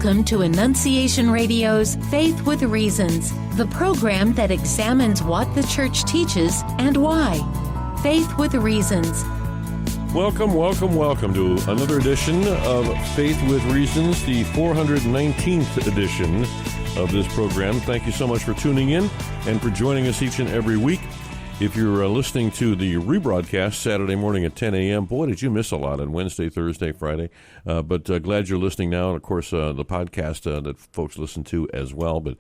Welcome to Annunciation Radio's Faith with Reasons, the program that examines what the church teaches and why. Faith with Reasons. Welcome to another edition of Faith with Reasons, the 419th edition of this program. Thank you so much for tuning in and for joining us each and every week. If you're listening to the rebroadcast Saturday morning at 10 a.m., boy, did you miss a lot on Wednesday, Thursday, Friday. But glad you're listening now. And, of course, the podcast that folks listen to as well. But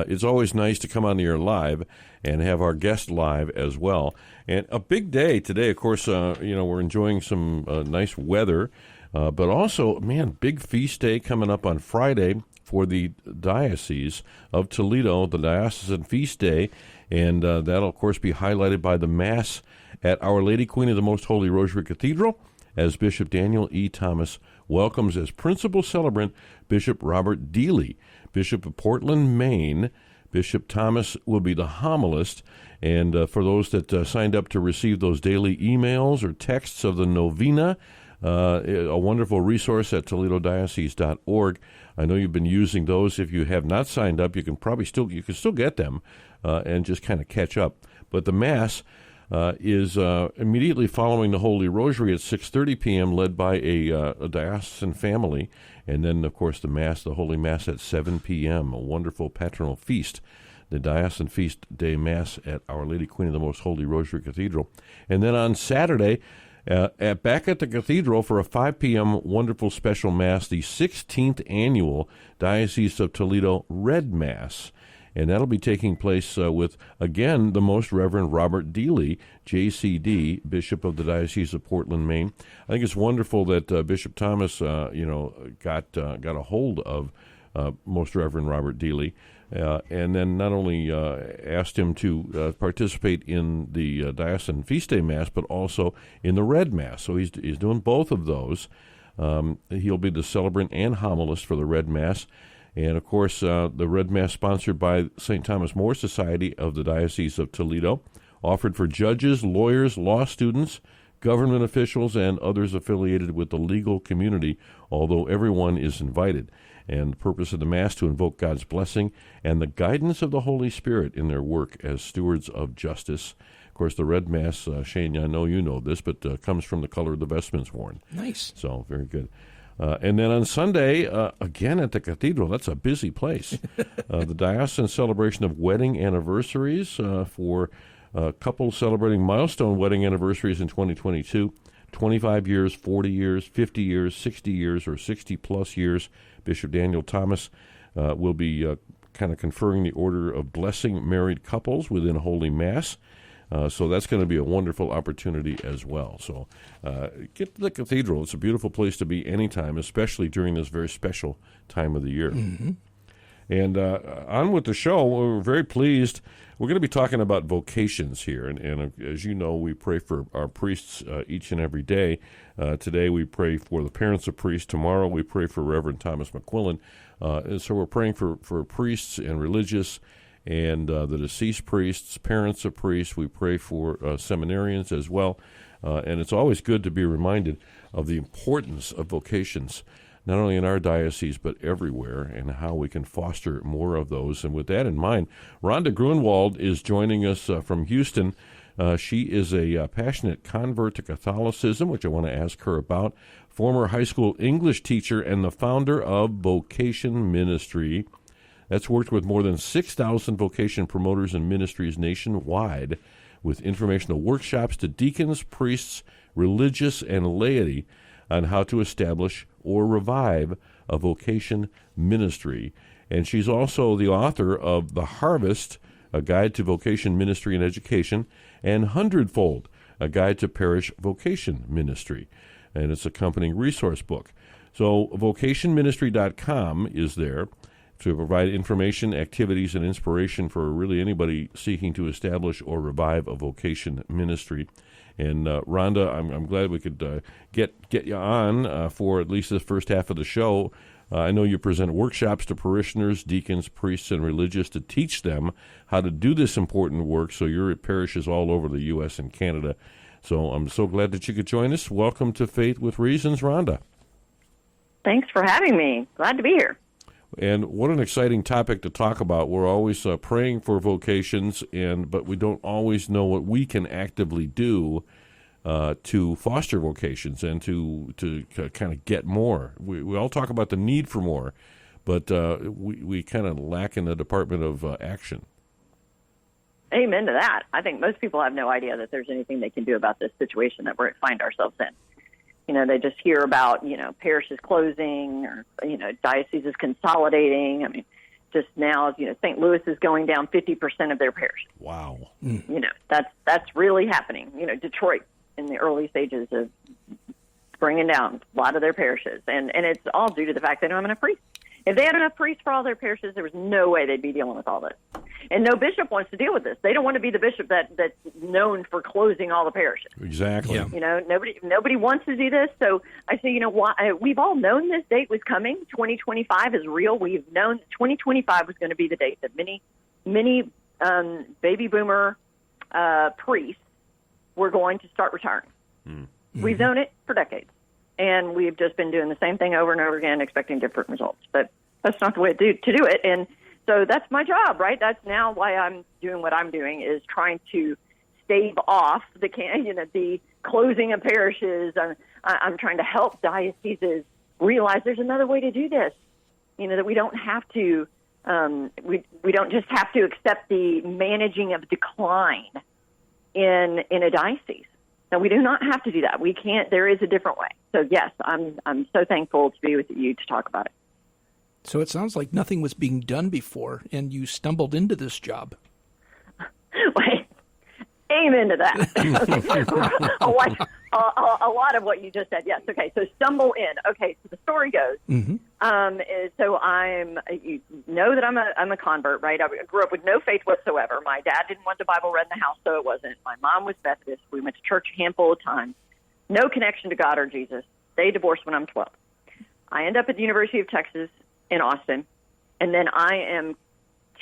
it's always nice to come on the air live and have our guest live as well. And a big day today, of course, we're enjoying some nice weather. But also, man, big feast day coming up on Friday for the Diocese of Toledo, the Diocesan Feast Day. And that'll, of course, be highlighted by the Mass at Our Lady Queen of the Most Holy Rosary Cathedral, as Bishop Daniel E. Thomas welcomes as principal celebrant Bishop Robert Dealey, Bishop of Portland, Maine. Bishop Thomas will be the homilist. And for those that signed up to receive those daily emails or texts of the novena, a wonderful resource at ToledoDiocese.org. I know you've been using those. If you have not signed up, you can still get them and just kind of catch up. But the Mass is immediately following the Holy Rosary at 6:30 p.m., led by a diocesan family, and then, of course, the Holy Mass at 7 p.m., a wonderful patronal feast, the Diocesan Feast Day Mass at Our Lady Queen of the Most Holy Rosary Cathedral. And then on Saturday, back at the cathedral for a 5 p.m. wonderful special Mass, the 16th Annual Diocese of Toledo Red Mass. And that'll be taking place with, again, the Most Reverend Robert Dealey, JCD, Bishop of the Diocese of Portland, Maine. I think it's wonderful that Bishop Thomas, got a hold of Most Reverend Robert Dealey, and then not only asked him to participate in the Diocesan Feast Day Mass, but also in the Red Mass. So he's doing both of those. He'll be the celebrant and homilist for the Red Mass. And, of course, the Red Mass sponsored by St. Thomas More Society of the Diocese of Toledo, offered for judges, lawyers, law students, government officials, and others affiliated with the legal community, although everyone is invited. And the purpose of the Mass to invoke God's blessing and the guidance of the Holy Spirit in their work as stewards of justice. Of course, the Red Mass, Shane, I know you know this, but comes from the color of the vestments worn. Nice. So, very good. And then on Sunday, again at the cathedral, that's a busy place. The diocesan celebration of wedding anniversaries for couples celebrating milestone wedding anniversaries in 2022, 25 years, 40 years, 50 years, 60 years, or 60-plus years. Bishop Daniel Thomas will be kind of conferring the order of blessing married couples within Holy Mass. So that's going to be a wonderful opportunity as well. So get to the cathedral. It's a beautiful place to be anytime, especially during this very special time of the year. Mm-hmm. And on with the show, we're very pleased. We're going to be talking about vocations here. And as you know, we pray for our priests each and every day. Today we pray for the parents of priests. Tomorrow we pray for Reverend Thomas McQuillan. And so we're praying for priests and religious and the deceased priests, parents of priests. We pray for seminarians as well. And it's always good to be reminded of the importance of vocations, not only in our diocese, but everywhere, and how we can foster more of those. And with that in mind, Rhonda Grunwald is joining us from Houston. She is a passionate convert to Catholicism, which I want to ask her about, former high school English teacher, and the founder of Vocation Ministry. That's worked with more than 6,000 vocation promoters and ministries nationwide, with informational workshops to deacons, priests, religious, and laity on how to establish or revive a vocation ministry. And she's also the author of The Harvest, a guide to vocation ministry and education, and Hundredfold, a guide to parish vocation ministry. And it's an accompanying resource book. So vocationministry.com is there to provide information, activities, and inspiration for really anybody seeking to establish or revive a vocation ministry. And Rhonda, I'm glad we could get you on for at least the first half of the show. I know you present workshops to parishioners, deacons, priests, and religious to teach them how to do this important work. So you're at parishes all over the U.S. and Canada. So I'm so glad that you could join us. Welcome to Faith with Reasons, Rhonda. Thanks for having me. Glad to be here. And what an exciting topic to talk about. We're always praying for vocations, but we don't always know what we can actively do to foster vocations and to kind of get more. We all talk about the need for more, but we kind of lack in the department of action. Amen to that. I think most people have no idea that there's anything they can do about this situation that we find ourselves in. They just hear about, parishes closing or, dioceses consolidating. I mean, just now, St. Louis is going down 50% of their parishes. Wow. That's really happening. Detroit in the early stages of bringing down a lot of their parishes. And it's all due to the fact they don't have enough priests. If they had enough priests for all their parishes, there was no way they'd be dealing with all this. And no bishop wants to deal with this. They don't want to be the bishop that's known for closing all the parishes. Exactly. Yeah. Nobody wants to do this. So I say, we've all known this date was coming. 2025 is real. We've known 2025 was going to be the date that many baby boomer priests were going to start retiring. Mm-hmm. We've known it for decades. And we've just been doing the same thing over and over again, expecting different results. But that's not the way to do it. And so that's my job, right? That's now why I'm doing what I'm doing, is trying to stave off the closing of parishes. I'm trying to help dioceses realize there's another way to do this. That we don't have to we don't just have to accept the managing of decline in a diocese. No, we do not have to do that. We can't. There is a different way. So yes, I'm so thankful to be with you to talk about it. So it sounds like nothing was being done before, and you stumbled into this job. Wait, amen to that. a lot of what you just said. Yes. Okay. So stumble in. Okay. So the story goes. Mm-hmm. So you know that I'm a convert, right? I grew up with no faith whatsoever. My dad didn't want the Bible read in the house, so it wasn't. My mom was Methodist. We went to church a handful of times. No connection to God or Jesus. They divorced when I'm 12. I end up at the University of Texas in Austin, and then I am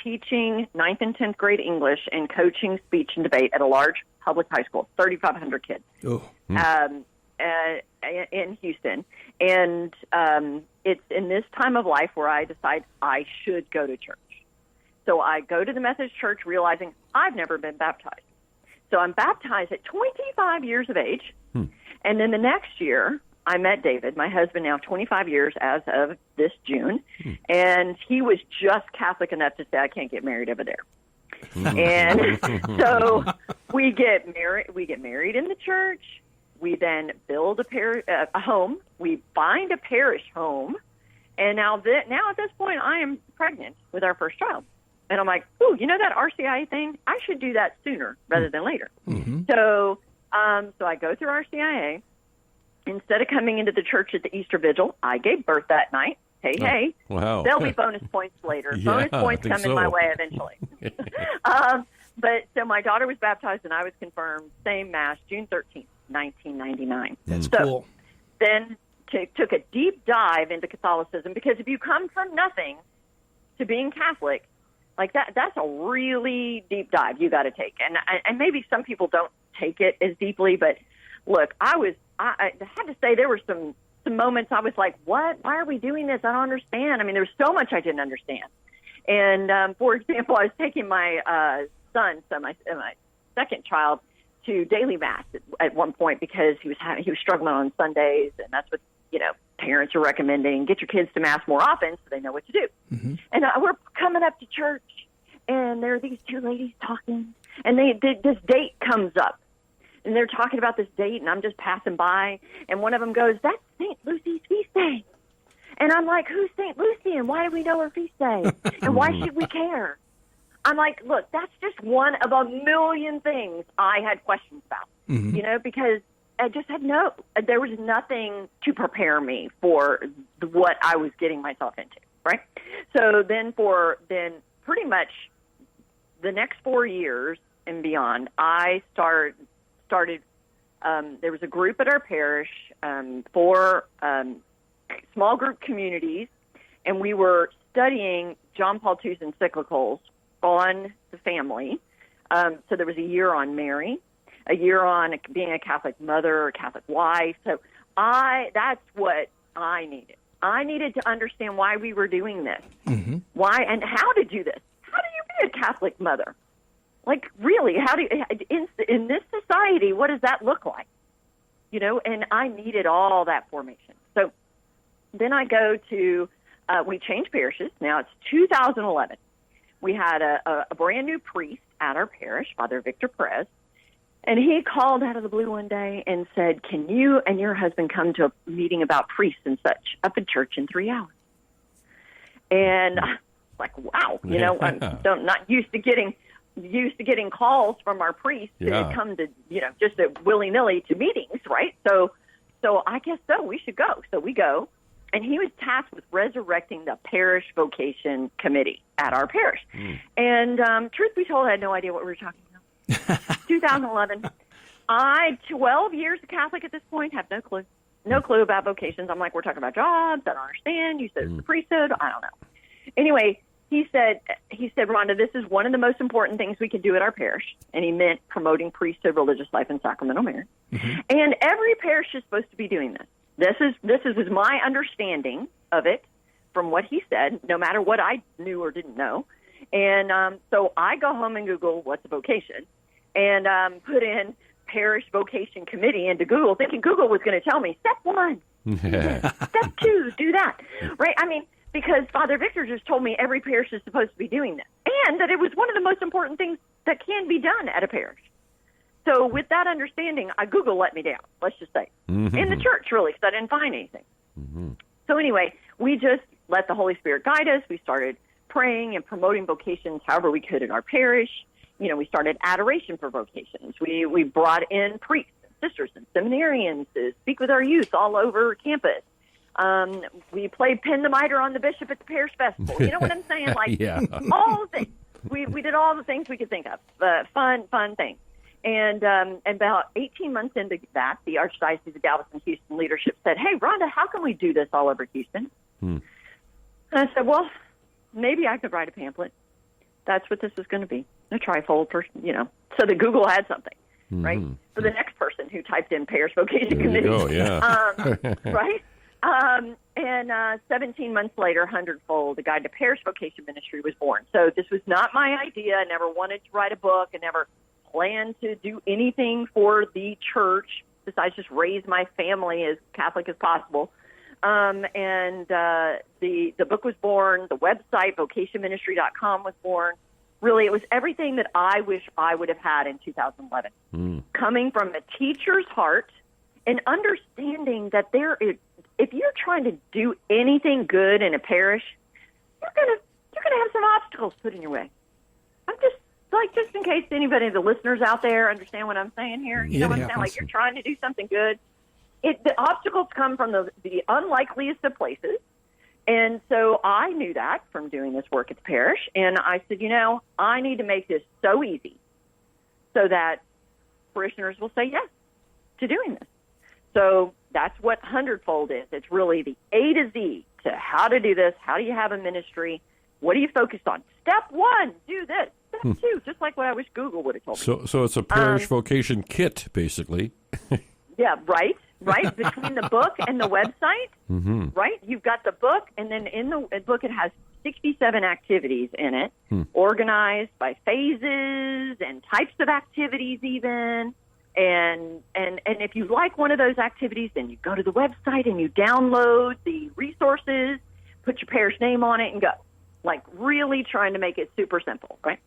teaching 9th and 10th grade English and coaching speech and debate at a large public high school, 3,500 kids. Oh. In Houston. And it's in this time of life where I decide I should go to church. So I go to the Methodist church realizing I've never been baptized. So I'm baptized at 25 years of age. And then the next year, I met David, my husband, now 25 years as of this June. And he was just Catholic enough to say, I can't get married over there. And so we get married in the church. We then build a home. We find a parish home. And now at this point, I am pregnant with our first child. And I'm like, ooh, that RCIA thing? I should do that sooner rather than later. Mm-hmm. So I go through RCIA. Instead of coming into the church at the Easter Vigil, I gave birth that night. Hey. Wow. There'll be bonus points later. Yeah, bonus points coming my way eventually. But so my daughter was baptized and I was confirmed, same Mass, June 13th, 1999. That's cool. Then took a deep dive into Catholicism, because if you come from nothing to being Catholic, like that's a really deep dive you got to take. And maybe some people don't take it as deeply, but look, I had to say there were some moments I was like, what? Why are we doing this? I don't understand. I mean, there's so much I didn't understand. And for example, I was taking my son, my second child, to daily Mass at one point because he was struggling on Sundays, and that's what parents are recommending. Get your kids to Mass more often so they know what to do. Mm-hmm. And we're coming up to church, and there are these two ladies talking, and this date comes up. And they're talking about this date, and I'm just passing by, and one of them goes, that's St. Lucy's feast day. And I'm like, who's St. Lucy, and why do we know her feast day? And why should we care? I'm like, look, that's just one of a million things I had questions about, because I just there was nothing to prepare me for what I was getting myself into, right? So then pretty much the next 4 years and beyond, I started, there was a group at our parish for small group communities, and we were studying John Paul II's encyclicals on the family. So there was a year on Mary, a year on being a Catholic mother or Catholic wife. So that's what I needed. I needed to understand why we were doing this, why and how to do this. How do you be a Catholic mother? Like, really, how do you, in this society, what does that look like? You know, and I needed all that formation. So then I go to, we changed parishes. Now it's 2011. We had a brand new priest at our parish, Father Victor Perez, and he called out of the blue one day and said, "Can you and your husband come to a meeting about priests and such up in church in 3 hours?" And I was like, wow, you know, I'm not used to getting calls from our priests to come to, you know, just willy-nilly to meetings, right? So I guess so, we should go. So we go. And he was tasked with resurrecting the parish vocation committee at our parish. And truth be told, I had no idea what we were talking about. 2011. 12 years a Catholic at this point, have no clue. No clue about vocations. I'm like, we're talking about jobs. I don't understand. You said it's the priesthood. I don't know. Anyway, he said, Rhonda, this is one of the most important things we can do at our parish. And he meant promoting priesthood, religious life, and sacramental marriage. And every parish is supposed to be doing this. This is my understanding of it from what he said, no matter what I knew or didn't know. And so I go home and Google what's a vocation and put in parish vocation committee into Google, thinking Google was going to tell me, step 1, do this. Step 2, do that. Right? I mean, because Father Victor just told me every parish is supposed to be doing this, and that it was one of the most important things that can be done at a parish. So with that understanding, Google let me down, let's just say, in the church, really, because I didn't find anything. So anyway, we just let the Holy Spirit guide us. We started praying and promoting vocations however we could in our parish. You know, we started adoration for vocations. We brought in priests and sisters and seminarians to speak with our youth all over campus. We played Pin the Mitre on the Bishop at the parish festival. You know what I'm saying? Like, all the things. We did all the things we could think of, fun things. And about 18 months into that, the Archdiocese of Galveston-Houston leadership said, "Hey, Rhonda, how can we do this all over Houston?" And I said, well, maybe I could write a pamphlet. That's what this is going to be, a trifold, you know, so that Google had something, right? For the next person who typed in Parish Vocation Committee. Right? And 17 months later, Hundredfold, the Guide to Parish Vocation Ministry, was born. So this was not my idea. I never wanted to write a book. I never planned to do anything for the church besides just raise my family as Catholic as possible. And the book was born. The website, vocationministry.com, was born. Really, it was everything that I wish I would have had in 2011. Coming from a teacher's heart and understanding that if you're trying to do anything good in a parish, you're gonna have some obstacles put in your way. I'm just in case anybody of the listeners out there understand what I'm saying here. You know what I'm saying? Like, you're trying to do something good. The obstacles come from the unlikeliest of places. And so I knew that from doing this work at the parish. And I said, you know, I need to make this so easy so that parishioners will say yes to doing this. So that's what Hundredfold is. It's really the A to Z to how to do this. How do you have a ministry? What are you focused on? Step 1, do this. Step 2, just like what I wish Google would have told me. So it's a parish vocation kit, basically. Yeah, right. Between the book and the website, right? You've got the book, and then in the book it has 67 activities in it, organized by phases and types of activities even. And if you like one of those activities, then you go to the website and you download the resources, put your parish name on it, and go. Like, really trying to make it super simple, right?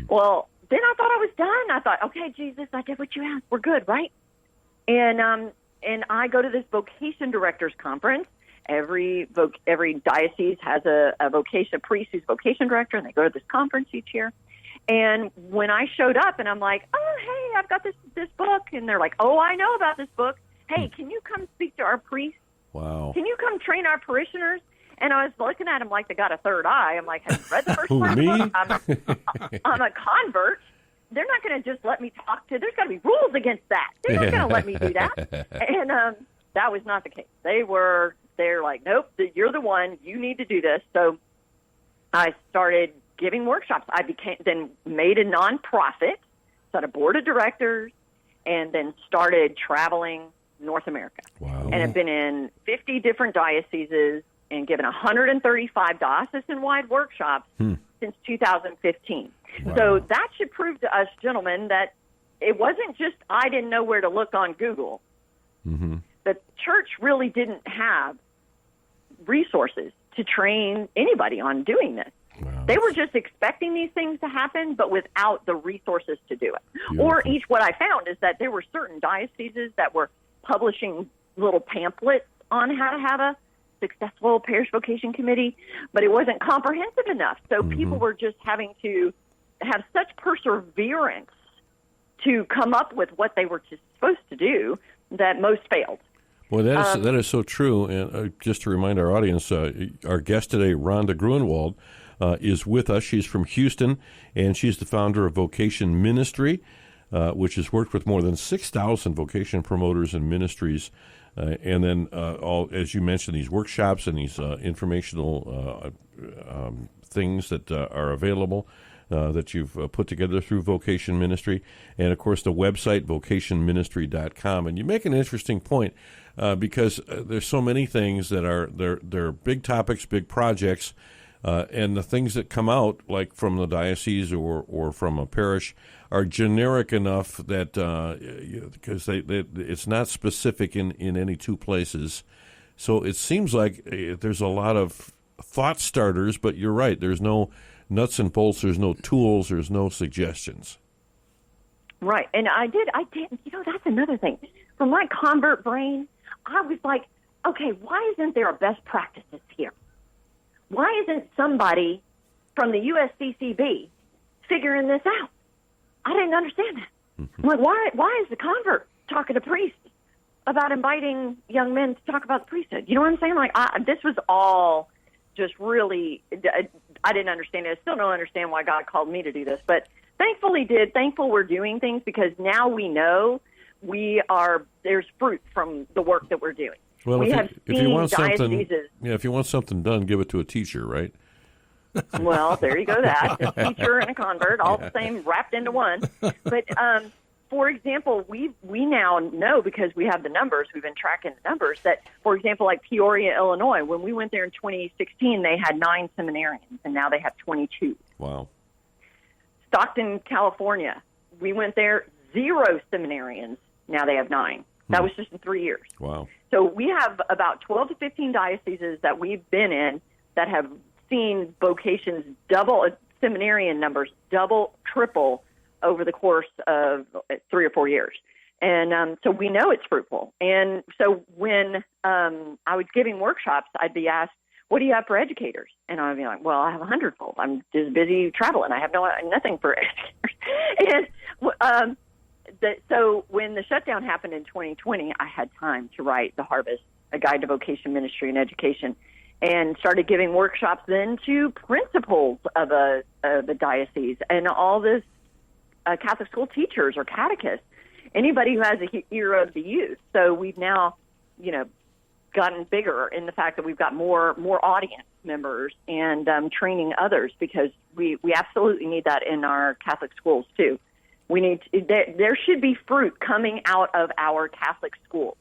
Well, then I thought I was done. I thought, okay, Jesus, I did what you asked. We're good, right? And I go to this vocation directors conference. Every diocese has a priest who's vocation director, and they go to this conference each year. And when I showed up, and I'm like, oh, hey, I've got this book. And they're like, oh, I know about this book. Hey, can you come speak to our priests? Wow. Can you come train our parishioners? And I was looking at them like they got a third eye. I'm like, have you read the first part of the book? I'm a convert. They're not going to just let me talk to. There's got to be rules against that. They're not going to let me do that. And that was not the case. They're like, nope, you're the one. You need to do this. So I started giving workshops. I then made a nonprofit, set a board of directors, and then started traveling North America. Wow. And I've been in 50 different dioceses and given 135 diocesan-wide workshops since 2015. Wow. So that should prove to us, gentlemen, that it wasn't just I didn't know where to look on Google. The church really didn't have resources to train anybody on doing this. Wow. They were just expecting these things to happen, but without the resources to do it. Beautiful. What I found is that there were certain dioceses that were publishing little pamphlets on how to have a successful parish vocation committee, but it wasn't comprehensive enough. So people were just having to have such perseverance to come up with what they were supposed to do that most failed. Well, that is so true. And just to remind our audience, our guest today, Rhonda Gruenwald, is with us. She's from Houston, and she's the founder of Vocation Ministry, which has worked with more than 6,000 vocation promoters and ministries. And then, all, as you mentioned, these workshops and these informational things that are available that you've put together through Vocation Ministry. And, of course, the website, vocationministry.com. And you make an interesting point because there's so many things that are they're big topics, big projects, and the things that come out, like from the diocese or from a parish, are generic enough that because it's not specific in any two places. So it seems like there's a lot of thought starters, but you're right. There's no nuts and bolts. There's no tools. There's no suggestions. Right. And I did. That's another thing. From my convert brain, I was like, okay, why isn't there a best practices here? Why isn't somebody from the USCCB figuring this out? I didn't understand that. I'm like, why is the convert talking to priests about inviting young men to talk about the priesthood? You know what I'm saying? Like, this was all just really, I didn't understand it. I still don't understand why God called me to do this, but thankfully did. Thankful we're doing things because now we know there's fruit from the work that we're doing. Well, if you want something done, give it to a teacher, right? Well, there you go. That a teacher and a convert, all the same, wrapped into one. But for example, we now know because we have the numbers. We've been tracking the numbers that, for example, like Peoria, Illinois, when we went there in 2016, they had 9 seminarians, and now they have 22. Wow. Stockton, California, we went there, 0 seminarians. Now they have 9. That was just in 3 years. Wow. So we have about 12 to 15 dioceses that we've been in that have seen vocations double, seminarian numbers double, triple over the course of 3 or 4 years. And so we know it's fruitful. And so when I was giving workshops, I'd be asked, what do you have for educators? And I'd be like, well, I have 100-fold. I'm just busy traveling. I have nothing for educators. And so when the shutdown happened in 2020, I had time to write The Harvest, A Guide to Vocation Ministry and Education, and started giving workshops then to principals of a diocese and all this Catholic school teachers or catechists, anybody who has a ear of the youth. So we've now, gotten bigger in the fact that we've got more audience members and training others because we absolutely need that in our Catholic schools too. There should be fruit coming out of our Catholic schools.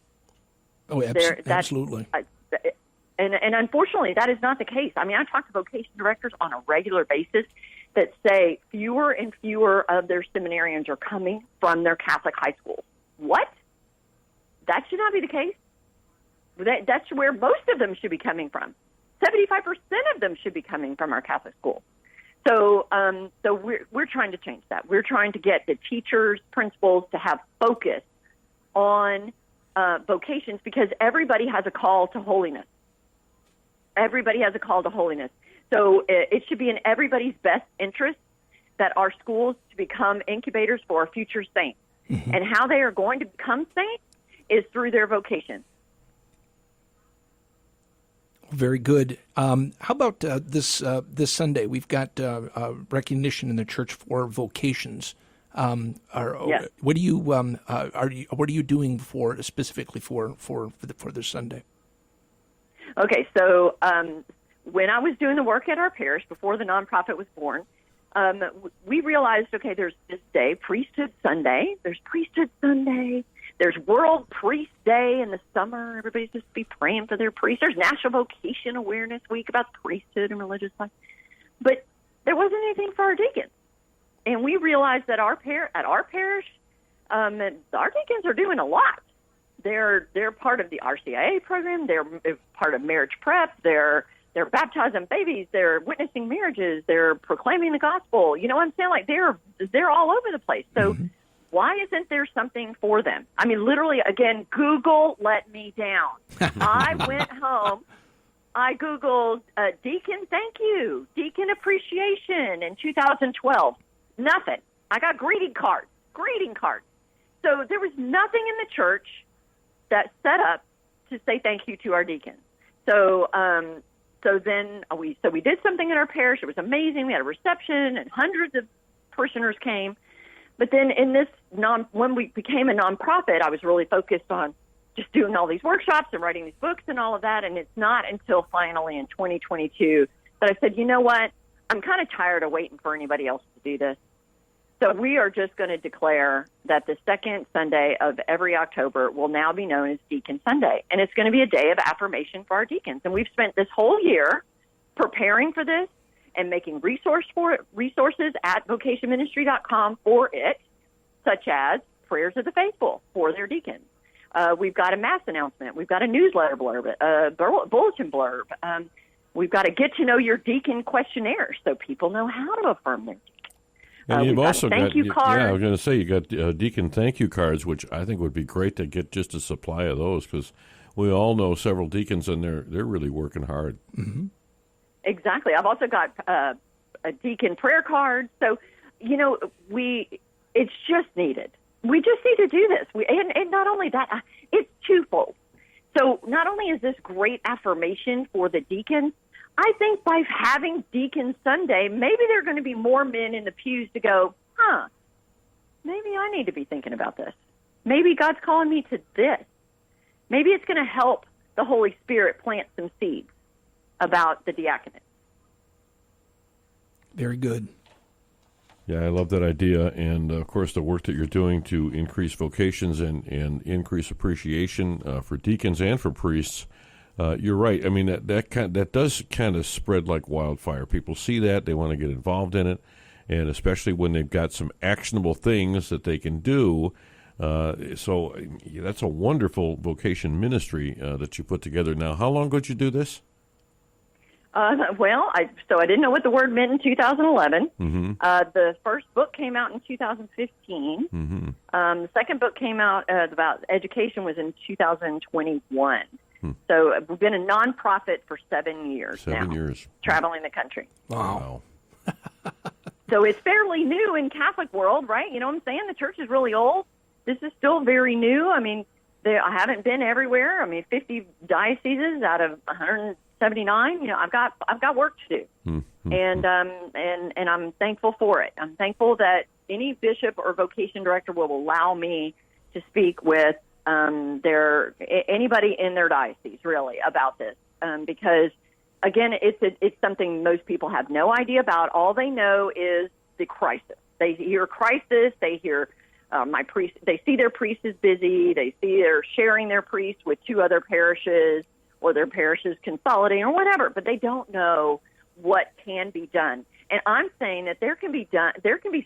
Oh, absolutely. And unfortunately, that is not the case. I mean, I talk to vocation directors on a regular basis that say fewer and fewer of their seminarians are coming from their Catholic high schools. What? That should not be the case. That's where most of them should be coming from. 75% of them should be coming from our Catholic schools. So we're trying to change that. We're trying to get the teachers, principals to have focus on vocations because everybody has a call to holiness. Everybody has a call to holiness. So it should be in everybody's best interest that our schools to become incubators for our future saints. Mm-hmm. And how they are going to become saints is through their vocation. Very good. How about this Sunday? We've got recognition in the church for vocations. Yes. What are you doing specifically for this Sunday? Okay, so when I was doing the work at our parish before the nonprofit was born, we realized, okay, there's this day, Priesthood Sunday. There's Priesthood Sunday. There's World Priest Day in the summer. Everybody's just be praying for their priests. There's National Vocation Awareness Week about the priesthood and religious life. But there wasn't anything for our deacons. And we realized that at our parish, our deacons are doing a lot. They're part of the RCIA program. They're part of marriage prep. They're baptizing babies. They're witnessing marriages. They're proclaiming the gospel. You know what I'm saying? Like they're all over the place. So why isn't there something for them? I mean, literally, again, Google let me down. I went home. I Googled deacon thank you, deacon appreciation in 2012. Nothing. I got greeting cards. So there was nothing in the church that set up to say thank you to our deacons. So then we did something in our parish. It was amazing. We had a reception and hundreds of parishioners came. But then when we became a nonprofit, I was really focused on just doing all these workshops and writing these books and all of that. And it's not until finally in 2022 that I said, you know what? I'm kind of tired of waiting for anybody else to do this. So we are just going to declare that the second Sunday of every October will now be known as Deacon Sunday. And it's going to be a day of affirmation for our deacons. And we've spent this whole year preparing for this and making resources at vocationministry.com for it, such as prayers of the faithful for their deacons. We've got a mass announcement. We've got a newsletter blurb, a bulletin blurb. We've got a get to know your deacon questionnaire so people know how to affirm their deacon. And you've also got, thank you cards. Yeah, I was going to say, you got deacon thank you cards, which I think would be great to get just a supply of those, because we all know several deacons, and they're really working hard. Mm-hmm. Exactly. I've also got a deacon prayer card. So, it's just needed. We just need to do this. And not only that, it's twofold. So not only is this great affirmation for the deacons, I think by having Deacon Sunday, maybe there are going to be more men in the pews to go, maybe I need to be thinking about this. Maybe God's calling me to this. Maybe it's going to help the Holy Spirit plant some seeds about the diaconate. Very good. Yeah, I love that idea, and of course the work that you're doing to increase vocations and increase appreciation for deacons and for priests. You're right. I mean, that does kind of spread like wildfire. People see that, they want to get involved in it, and especially when they've got some actionable things that they can do. So that's a wonderful vocation ministry that you put together. Now, how long ago did you do this? I didn't know what the word meant in 2011. Mm-hmm. The first book came out in 2015. Mm-hmm. The second book came out about education was in 2021. So we've been a nonprofit for 7 years now. 7 years. Traveling the country. Wow. So it's fairly new in Catholic world, right? You know what I'm saying? The church is really old. This is still very new. I mean, I haven't been everywhere. I mean, 50 dioceses out of 179. You know, I've got work to do, mm-hmm. and I'm thankful for it. I'm thankful that any bishop or vocation director will allow me to speak with anybody in their diocese really about this, because again, it's something most people have no idea about. All they know is the crisis. They hear crisis. They hear my priest. They see their priest is busy. They see they're sharing their priest with 2 other parishes, or their parishes consolidating, or whatever. But they don't know what can be done. And I'm saying that there can be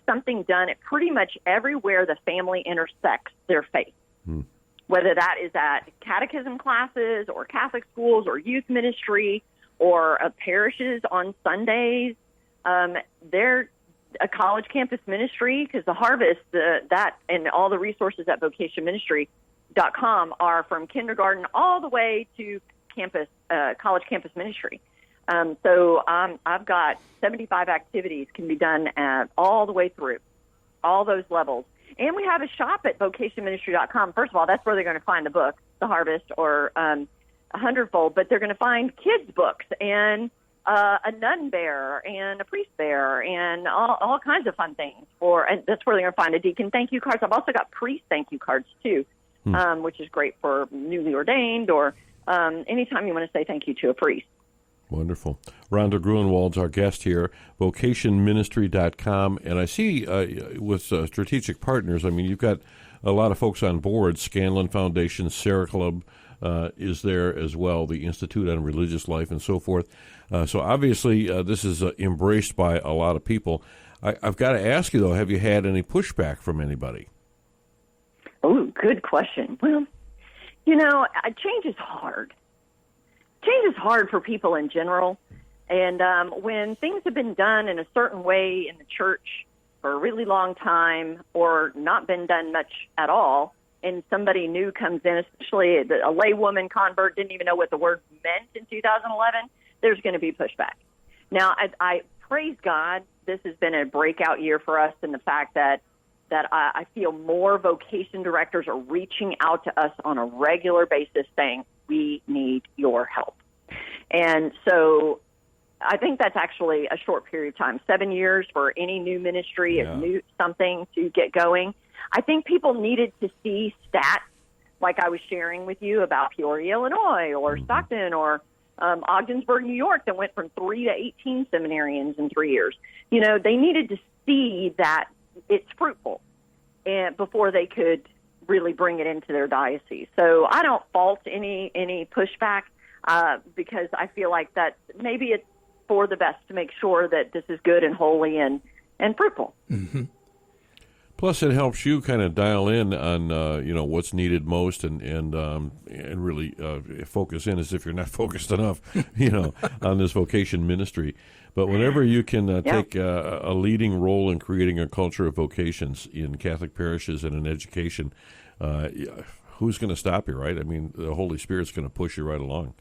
something done at pretty much everywhere the family intersects their faith. Whether that is at catechism classes or Catholic schools or youth ministry or parishes on Sundays. They're a college campus ministry, because the Harvest, that and all the resources at vocationministry.com are from kindergarten all the way to campus, college campus ministry. So I've got 75 activities can be done at all the way through, all those levels. And we have a shop at vocationministry.com. First of all, that's where they're going to find the book, The Harvest, or A Hundredfold. But they're going to find kids' books and a nun bear and a priest bear and all kinds of fun things. And that's where they're going to find a deacon thank you cards. I've also got priest thank you cards, too, which is great for newly ordained or anytime you want to say thank you to a priest. Wonderful. Rhonda Gruenwald's our guest here, vocationministry.com. And I see with strategic partners, I mean, you've got a lot of folks on board. Scanlon Foundation, Sarah Club is there as well, the Institute on Religious Life and so forth. So obviously this is embraced by a lot of people. I've got to ask you, though, have you had any pushback from anybody? Oh, good question. Well, change is hard. Change is hard for people in general. And when things have been done in a certain way in the church for a really long time or not been done much at all, and somebody new comes in, especially a laywoman convert didn't even know what the word meant in 2011, there's going to be pushback. Now, I praise God, this has been a breakout year for us in the fact that I feel more vocation directors are reaching out to us on a regular basis saying, we need your help. And so I think that's actually a short period of time. 7 years for any new ministry is new something to get going. I think people needed to see stats like I was sharing with you about Peoria, Illinois, or Stockton, or Ogdensburg, New York, that went from 3 to 18 seminarians in 3 years. They needed to see that it's fruitful and before they could really bring it into their diocese. So I don't fault any pushback because I feel like that maybe it's for the best to make sure that this is good and holy and fruitful. Mm-hmm. Plus, it helps you kind of dial in on what's needed most, and really focus in, as if you're not focused enough, on this vocation ministry. But whenever you can take a leading role in creating a culture of vocations in Catholic parishes and in education, who's going to stop you, right? I mean, the Holy Spirit's going to push you right along.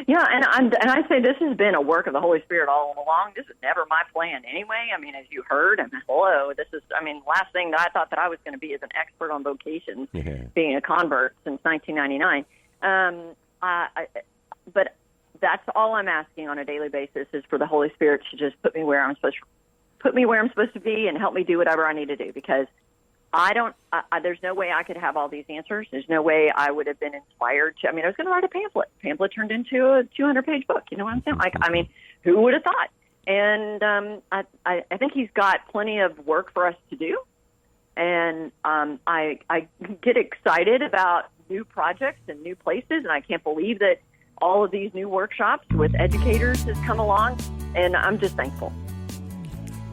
Yeah, and I say this has been a work of the Holy Spirit all along. This is never my plan anyway. I mean, as you heard, last thing that I thought that I was going to be is an expert on vocations, being a convert since 1999. But that's all I'm asking on a daily basis is for the Holy Spirit to just put me where I'm supposed to be and help me do whatever I need to do, because there's no way I could have all these answers. There's no way I would have been inspired to. I mean, I was going to write a pamphlet. Pamphlet turned into a 200-page book. You know what I'm saying? Who would have thought? And I think he's got plenty of work for us to do. And I get excited about new projects and new places, and I can't believe that all of these new workshops with educators has come along, and I'm just thankful.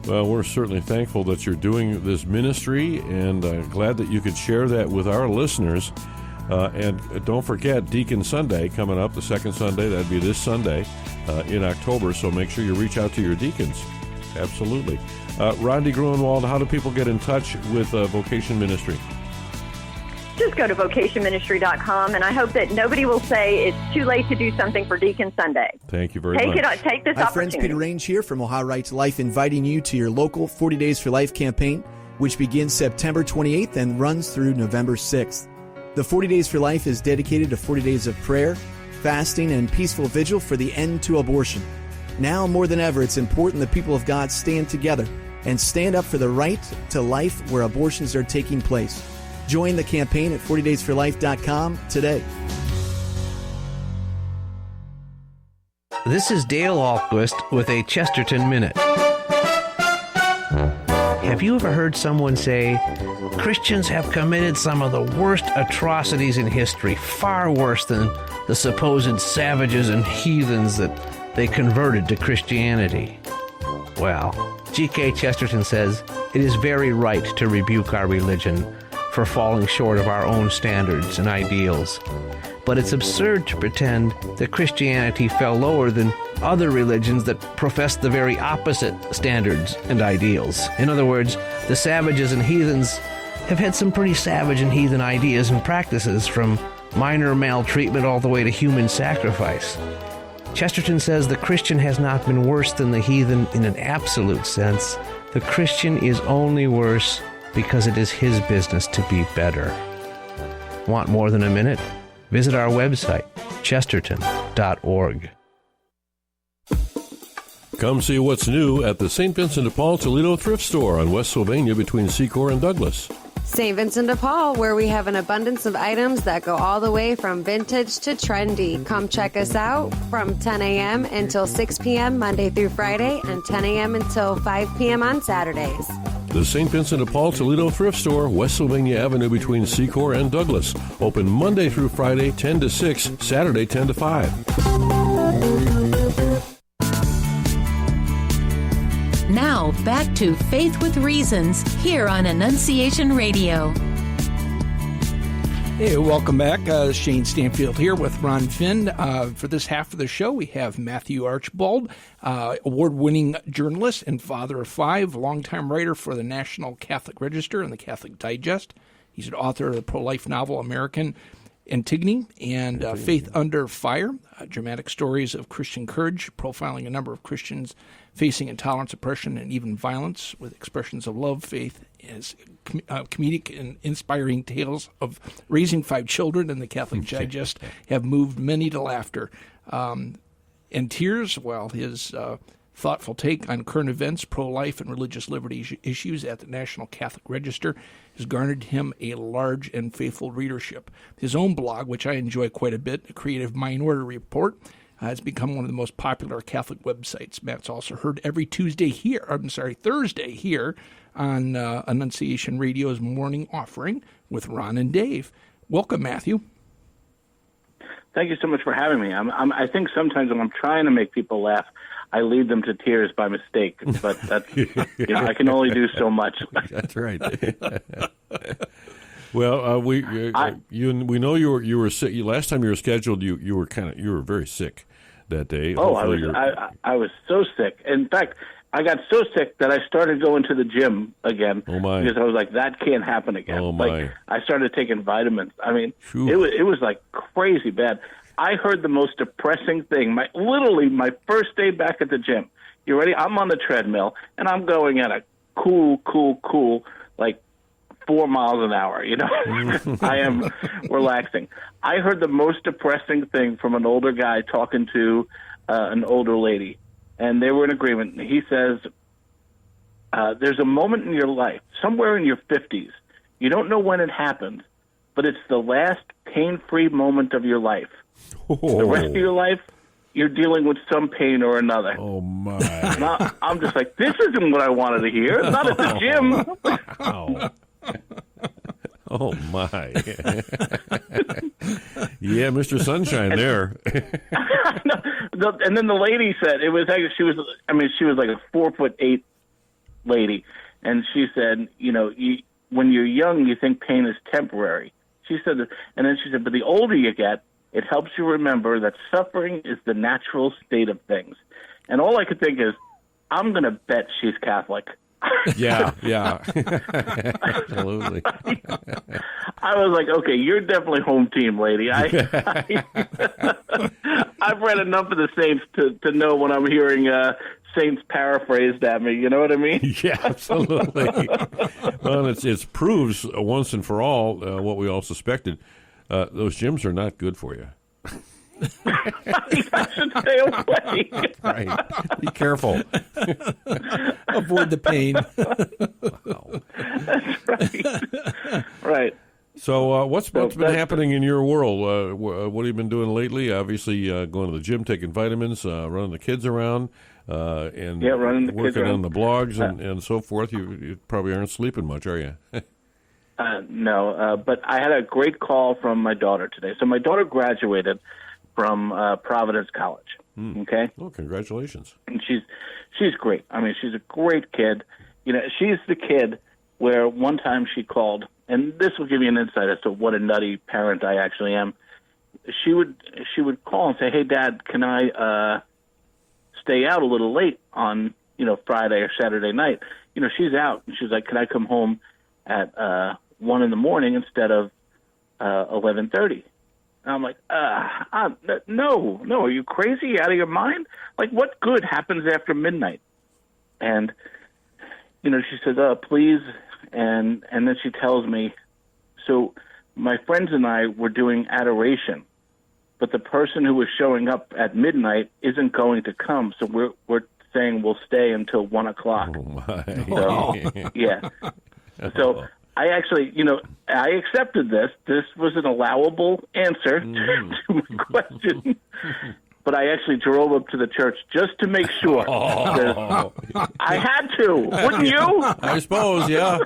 Well, we're certainly thankful that you're doing this ministry, and glad that you could share that with our listeners. And don't forget Deacon Sunday coming up, the second Sunday. That'd be this Sunday in October, so make sure you reach out to your deacons. Absolutely. Rhonda Gruenwald, how do people get in touch with Vocation Ministry? Just go to vocationministry.com, and I hope that nobody will say it's too late to do something for Deacon Sunday. Thank you very much. Take this Hi, opportunity. friends. Peter Range here from Ohio Right to Life, inviting you to your local 40 Days for Life campaign, which begins September 28th and runs through November 6th. The 40 Days for Life is dedicated to 40 days of prayer, fasting, and peaceful vigil for the end to abortion. Now more than ever, it's important the people of God stand together and stand up for the right to life where abortions are taking place. Join the campaign at 40daysforlife.com today. This is Dale Ahlquist with a Chesterton Minute. Have you ever heard someone say, Christians have committed some of the worst atrocities in history, far worse than the supposed savages and heathens that they converted to Christianity? Well, G.K. Chesterton says, it is very right to rebuke our religion for falling short of our own standards and ideals. But it's absurd to pretend that Christianity fell lower than other religions that profess the very opposite standards and ideals. In other words, the savages and heathens have had some pretty savage and heathen ideas and practices, from minor maltreatment all the way to human sacrifice. Chesterton says the Christian has not been worse than the heathen in an absolute sense. The Christian is only worse because it is his business to be better. Want more than a minute? Visit our website, chesterton.org. Come see what's new at the St. Vincent de Paul Toledo Thrift Store on West Sylvania between Secor and Douglas. St. Vincent de Paul, where we have an abundance of items that go all the way from vintage to trendy. Come check us out from 10 a.m. until 6 p.m. Monday through Friday and 10 a.m. until 5 p.m. on Saturdays. The St. Vincent de Paul Toledo Thrift Store, West Sylvania Avenue between Secor and Douglas. Open Monday through Friday, 10 to 6, Saturday, 10 to 5. Now, back to Faith with Reasons here on Annunciation Radio. Hey, welcome back. Shane Stanfield here with Ron Finn. For this half of the show, we have Matthew Archibald, award-winning journalist and father of five, longtime writer for the National Catholic Register and the Catholic Digest. He's an author of the pro-life novel American Antigone and Faith Under Fire, dramatic stories of Christian courage, profiling a number of Christians facing intolerance, oppression, and even violence with expressions of love, faith, as comedic and inspiring tales of raising five children in the Catholic Digest have moved many to laughter and tears, while his thoughtful take on current events, pro-life, and religious liberty issues at the National Catholic Register has garnered him a large and faithful readership. His own blog, which I enjoy quite a bit, the Creative Minority Report, has become one of the most popular Catholic websites. Matt's also heard every Thursday here on Annunciation Radio's Morning Offering with Ron and Dave. Welcome, Matthew. Thank you so much for having me. I think sometimes when I'm trying to make people laugh, I lead them to tears by mistake, but that's, I can only do so much. That's right. Well, we know you were sick. Last time you were scheduled, you were very sick that day. Oh, I was so sick. In fact, I got so sick that I started going to the gym again. Oh my! Because I was like, that can't happen again. Oh my! Like, I started taking vitamins. I mean, it was like crazy bad. I heard the most depressing thing. Literally my first day back at the gym. You ready? I'm on the treadmill and I'm going at a cool, like 4 miles an hour. I am relaxing. I heard the most depressing thing from an older guy talking to an older lady, and they were in agreement. He says, there's a moment in your life, somewhere in your 50s, you don't know when it happened, but it's the last pain-free moment of your life. Oh. The rest of your life, you're dealing with some pain or another. Oh, my. And I'm just like, this isn't what I wanted to hear. Not at the gym. Wow. Oh, my. Yeah, Mr. Sunshine there. And then the lady said, it was actually, she was like a 4'8" lady. And she said, when you're young, you think pain is temporary. She said, and then she said, but the older you get, it helps you remember that suffering is the natural state of things. And all I could think is, I'm going to bet she's Catholic. Yeah. Absolutely. I was like, okay, you're definitely home team, lady. I've read enough of the Saints to know when I'm hearing Saints paraphrased at me. You know what I mean? Yeah, absolutely. Well, it proves once and for all what we all suspected. Those gyms are not good for you. I should stay away. Right. Be careful. Avoid the pain. Wow. That's right. Right. So what's been happening in your world? What have you been doing lately? Obviously going to the gym, taking vitamins, running the kids around, and running the working kids on the blogs and so forth. You probably aren't sleeping much, are you? No, but I had a great call from my daughter today. So my daughter graduated from Providence College. Okay. Oh, congratulations! And she's great. I mean, she's a great kid. She's the kid where one time she called, and this will give you an insight as to what a nutty parent I actually am. She would call and say, "Hey, Dad, can I stay out a little late on Friday or Saturday night?" She's out, and she's like, "Can I come home at 1 a.m. instead of 11:30?" And I'm like, no, are you crazy? Are you out of your mind? Like, what good happens after midnight? And, she says, please. And then she tells me, so my friends and I were doing adoration, but the person who was showing up at midnight isn't going to come. So we're saying we'll stay until 1 o'clock. Oh, my. So, yeah. So I actually, I accepted this. This was an allowable answer to my question. But I actually drove up to the church just to make sure. I had to. Wouldn't you? I suppose, yeah.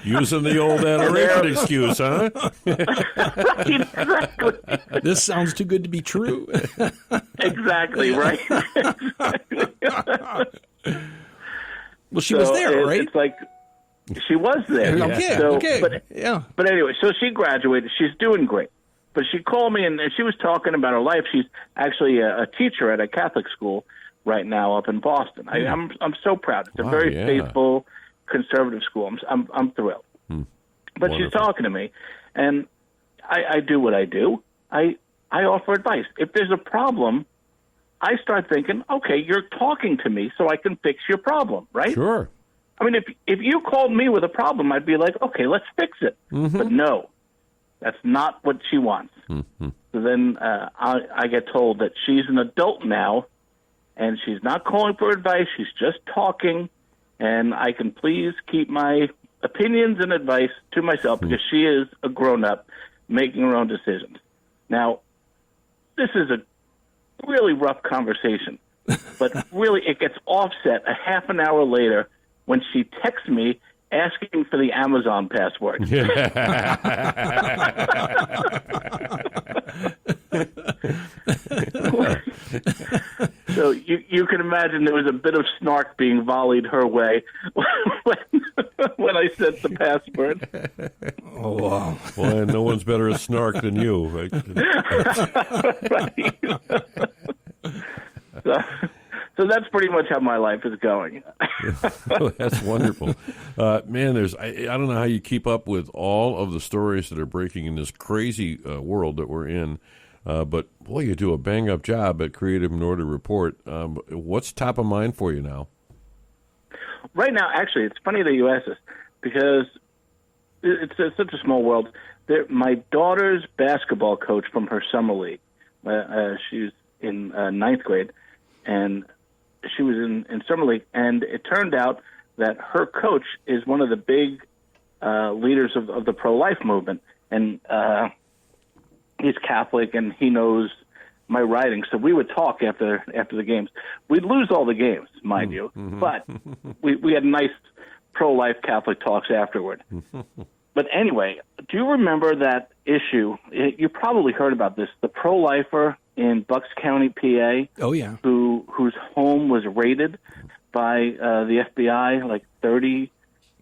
Using the old adoration excuse, huh? Right, exactly. This sounds too good to be true. Exactly, right? Well, she was there, right? It's like she was there. Okay, okay. But anyway, so she graduated. She's doing great. But she called me, and she was talking about her life. She's actually a teacher at a Catholic school right now up in Boston. I'm so proud. It's a very faithful, conservative school. I'm thrilled. But Wonderful. she's talking to me, and I do what I do. I offer advice. If there's a problem, I start thinking, okay, you're talking to me so I can fix your problem, right? Sure. I mean, if you called me with a problem, I'd be like, okay, let's fix it. But no. That's not what she wants. So then I get told that she's an adult now, and she's not calling for advice. She's just talking, and I can please keep my opinions and advice to myself because she is a grown-up making her own decisions. Now, this is a really rough conversation, but really it gets offset a half an hour later when she texts me asking for the Amazon password. So you can imagine there was a bit of snark being volleyed her way when I sent the password. Oh, wow. Well, and no one's better at snark than you. Right? So that's pretty much how my life is going. That's wonderful. Man, I don't know how you keep up with all of the stories that are breaking in this crazy world that we're in. But, boy, you do a bang-up job at Creative Minority Report. What's top of mind for you now? Right now, actually, it's funny that you ask this because it's such a small world. My daughter's basketball coach from her summer league, she's in ninth grade, and she was in summer league, and it turned out that her coach is one of the big leaders of the pro-life movement, and he's Catholic, and he knows my writing. So we would talk after the games. We'd lose all the games, mind you, but we had nice pro-life Catholic talks afterward. But anyway, do you remember that issue? You probably heard about this. The pro-lifer in Bucks County, PA. Oh, yeah. Whose home was raided by the FBI. Like 30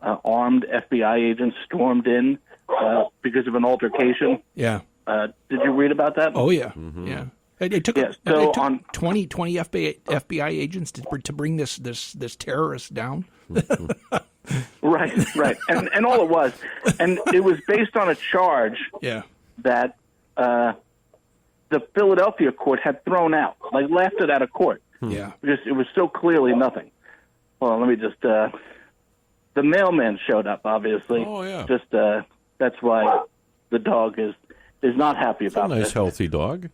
armed FBI agents stormed in because of an altercation. Yeah. Did you read about that? Oh, yeah. Yeah. It took 20 FBI agents to bring this terrorist down. Right. And all it was. And it was based on a charge that the Philadelphia court had thrown out, like laughed it out of court. Yeah. Because it was so clearly nothing. Well, let me just, the mailman showed up, obviously. Oh, yeah. Just, that's why the dog is not happy about It's a nice, this. healthy dog.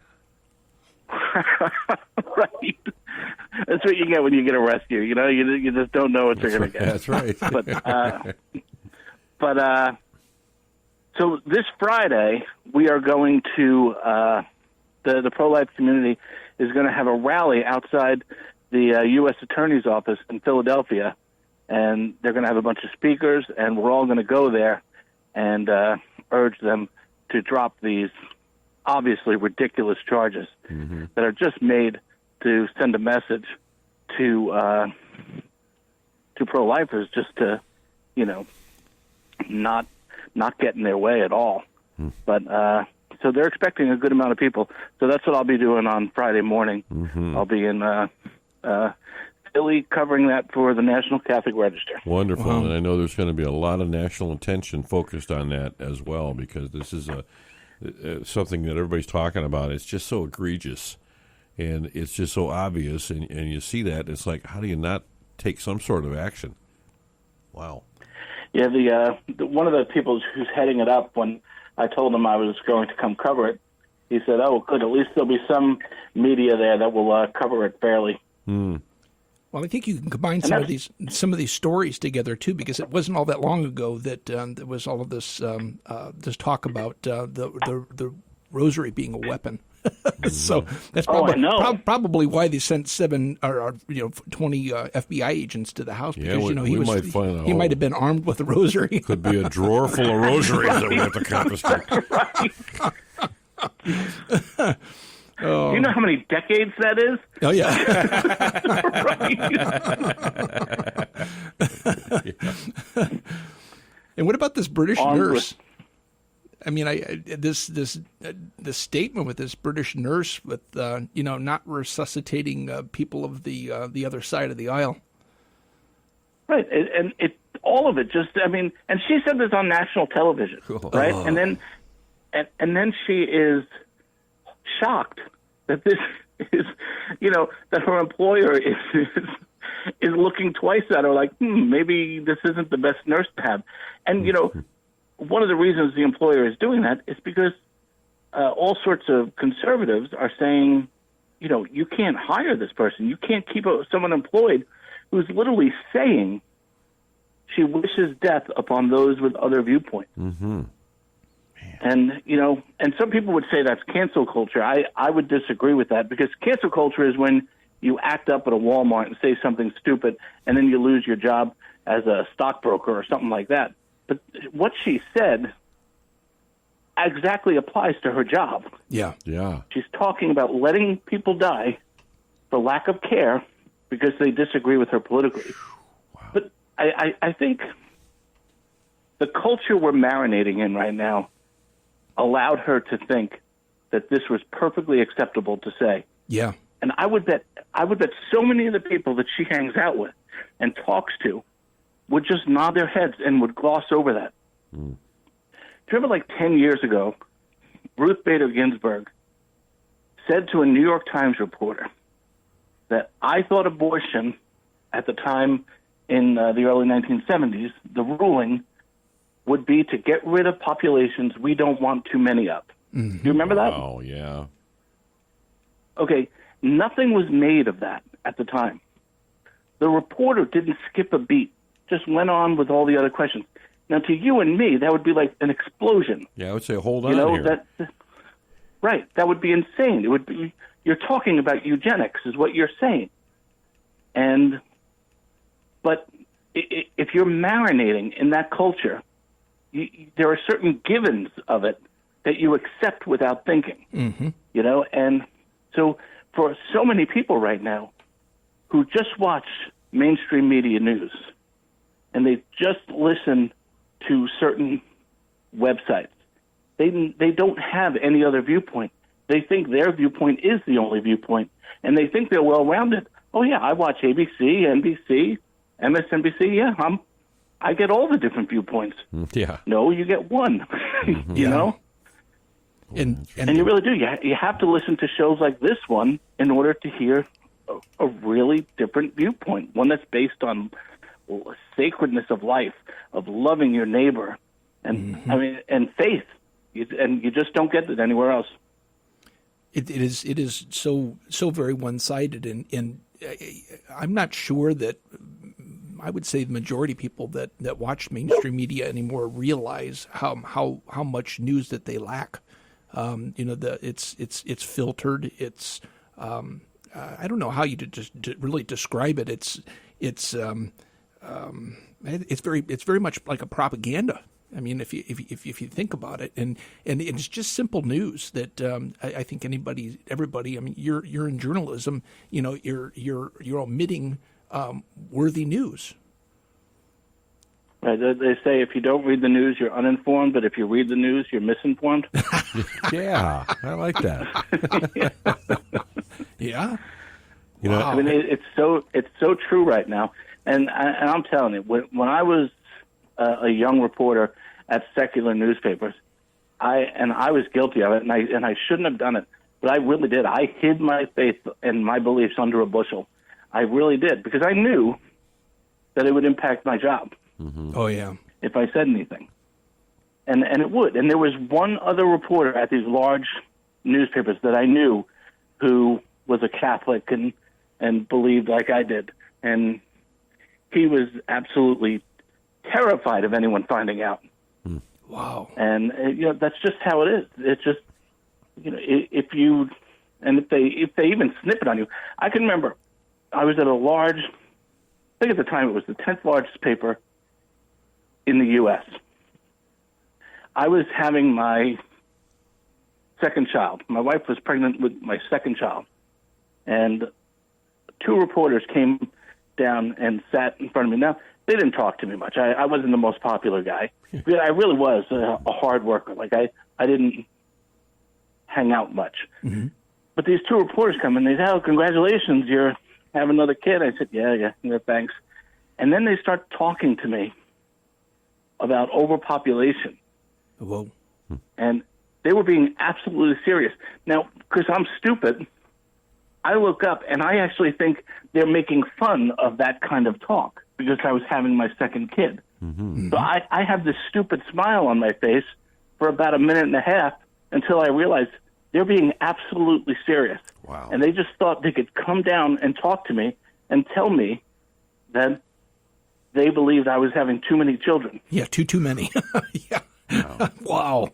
Right. That's what you get when you get a rescue. You just don't know what you're going to get. That's right. But so this Friday we are going to the pro-life community is going to have a rally outside the U.S. Attorney's office in Philadelphia, and they're going to have a bunch of speakers, and we're all going to go there and urge them to drop these obviously ridiculous charges that are just made to send a message to pro-lifers just to, not get in their way at all. But so they're expecting a good amount of people. So that's what I'll be doing on Friday morning. I'll be in Philly covering that for the National Catholic Register. Wonderful. Wow. And I know there's going to be a lot of national attention focused on that as well, because this is something that everybody's talking about. It's just so egregious, and it's just so obvious, and you see that. It's like, how do you not take some sort of action? Wow. Yeah, the one of the people who's heading it up, when I told him I was going to come cover it, he said, "Oh, good. At least there'll be some media there that will cover it fairly." Well, I think you can combine some of these stories together too, because it wasn't all that long ago that there was all of this this talk about the rosary being a weapon. So that's probably why they sent 20 FBI agents to the house, because he might have been armed with a rosary. Could be a drawer full of rosaries that we have to confiscate. Do you know how many decades that is? Oh, yeah. And what about this British nurse? I mean, this statement with this British nurse with not resuscitating people of the other side of the aisle. Right, and all of it just, I mean, and she said this on national television, right? And then she is shocked that this is, that her employer is looking twice at her, like, maybe this isn't the best nurse to have. And one of the reasons the employer is doing that is because all sorts of conservatives are saying, you can't hire this person. You can't keep someone employed who's literally saying she wishes death upon those with other viewpoints. Mm-hmm. And, and some people would say that's cancel culture. I would disagree with that, because cancel culture is when you act up at a Walmart and say something stupid, and then you lose your job as a stockbroker or something like that. But what she said exactly applies to her job. Yeah. She's talking about letting people die for lack of care because they disagree with her politically. Wow. But I think the culture we're marinating in right now allowed her to think that this was perfectly acceptable to say. Yeah. And I would bet so many of the people that she hangs out with and talks to would just nod their heads and would gloss over that. Do you remember, like 10 years ago, Ruth Bader Ginsburg said to a New York Times reporter that I thought abortion at the time in the early 1970s, the ruling would be to get rid of populations we don't want too many of. Mm-hmm. Do you remember that? Oh, yeah. Okay, nothing was made of that at the time. The reporter didn't skip a beat, just went on with all the other questions. Now, to you and me, that would be like an explosion. Yeah, I would say, hold on here. Right, that would be insane. It would be, you're talking about eugenics is what you're saying. But if you're marinating in that culture, there are certain givens of it that you accept without thinking, and so for so many people right now who just watch mainstream media news and they just listen to certain websites, they don't have any other viewpoint. They think their viewpoint is the only viewpoint, and they think they're well-rounded. Oh, yeah, I watch ABC, NBC, MSNBC, yeah, I get all the different viewpoints. Yeah. No, you get one, you know? And you really do. You have to listen to shows like this one in order to hear a really different viewpoint, one that's based on sacredness of life, of loving your neighbor, and and faith. And you just don't get it anywhere else. It is so very one-sided, and I'm not sure that I would say the majority of people that watch mainstream media anymore realize how much news that they lack. It's filtered. It's I don't know how you just really describe it. It's very much like a propaganda. I mean, if you think about it, and it's just simple news that I think everybody. I mean, you're in journalism. You're omitting worthy news. Right. They say if you don't read the news, you're uninformed, but if you read the news, you're misinformed. Yeah, I like that. Yeah. Wow. I mean, it's so true right now, and I'm telling you, when I was a young reporter at secular newspapers, I was guilty of it, and I shouldn't have done it, but I really did. I hid my faith and my beliefs under a bushel. I really did, because I knew that it would impact my job. Mm-hmm. Oh, yeah. If I said anything. And it would. And there was one other reporter at these large newspapers that I knew who was a Catholic and believed like I did. and he was absolutely terrified of anyone finding out. Wow. And that's just how it is. It's just, if they even snip it on you. I can remember I was at a large, I think at the time it was the 10th largest paper in the U.S. I was having my second child. My wife was pregnant with my second child. And 2 reporters came down and sat in front of me. Now, they didn't talk to me much. I wasn't the most popular guy. I really was a hard worker. Like, I didn't hang out much. Mm-hmm. But these 2 reporters come and they say, "Oh, congratulations, you're having another kid." I said, yeah, thanks. And then they start talking to me about overpopulation. Whoa. And they were being absolutely serious. Now, because I'm stupid, I look up and I actually think they're making fun of that kind of talk because I was having my second kid. Mm-hmm. So I have this stupid smile on my face for about a minute and a half until I realized they're being absolutely serious. Wow. And they just thought they could come down and talk to me and tell me that they believed I was having too many children. Yeah, too many. Yeah. Wow.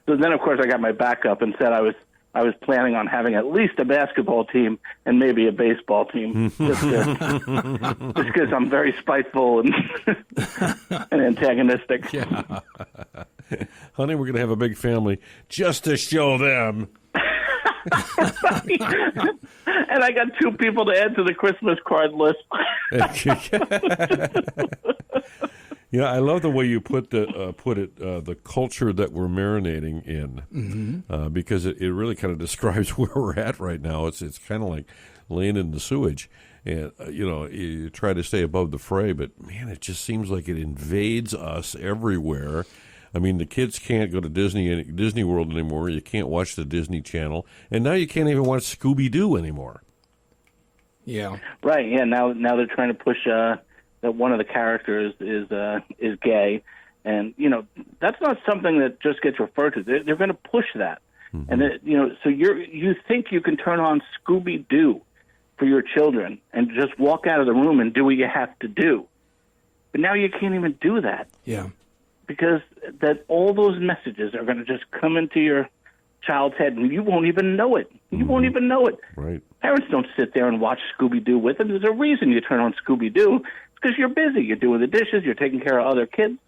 So then, of course, I got my back up and said I was planning on having at least a basketball team and maybe a baseball team, just because I'm very spiteful and antagonistic. Yeah. Honey, we're going to have a big family just to show them. And I got 2 people to add to the Christmas card list. Yeah, I love the way you put it, the culture that we're marinating in, because it really kind of describes where we're at right now. It's kind of like laying in the sewage, and you try to stay above the fray, but man, it just seems like it invades us everywhere. I mean, the kids can't go to Disney World anymore. You can't watch the Disney Channel, and now you can't even watch Scooby-Doo anymore. Yeah. Right. Yeah. Now they're trying to push that one of the characters is gay, and that's not something that just gets referred to. They're going to push that, and so you think you can turn on Scooby-Doo for your children and just walk out of the room and do what you have to do, but now you can't even do that. Yeah. Because that all those messages are going to just come into your child's head, and you won't even know it. You won't even know it. Right. Parents don't sit there and watch Scooby-Doo with them. There's a reason you turn on Scooby-Doo. It's because you're busy. You're doing the dishes. You're taking care of other kids.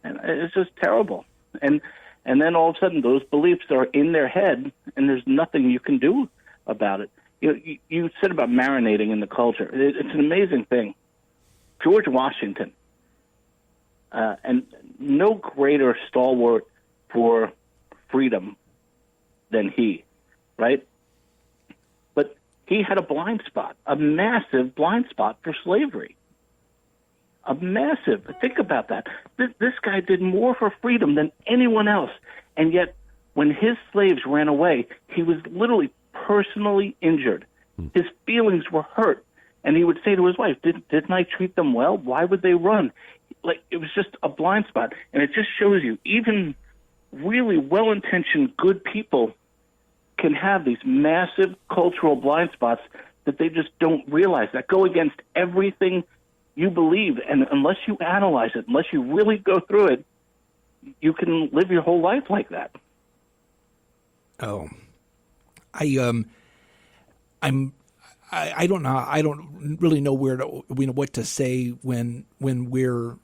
And it's just terrible. And then all of a sudden those beliefs are in their head, and there's nothing you can do about it. You said about marinating in the culture. It's an amazing thing. George Washington, and no greater stalwart for freedom than he, right? But he had a blind spot, a massive blind spot for slavery. A massive. Think about that. This guy did more for freedom than anyone else. And yet, when his slaves ran away, he was literally personally injured. His feelings were hurt. And he would say to his wife, didn't I treat them well? Why would they run? Like, it was just a blind spot. And it just shows you, even really well-intentioned, good people can have these massive cultural blind spots that they just don't realize, that go against everything you believe. And unless you analyze it, unless you really go through it, you can live your whole life like that. Oh, I don't know. I don't really know what to say when we're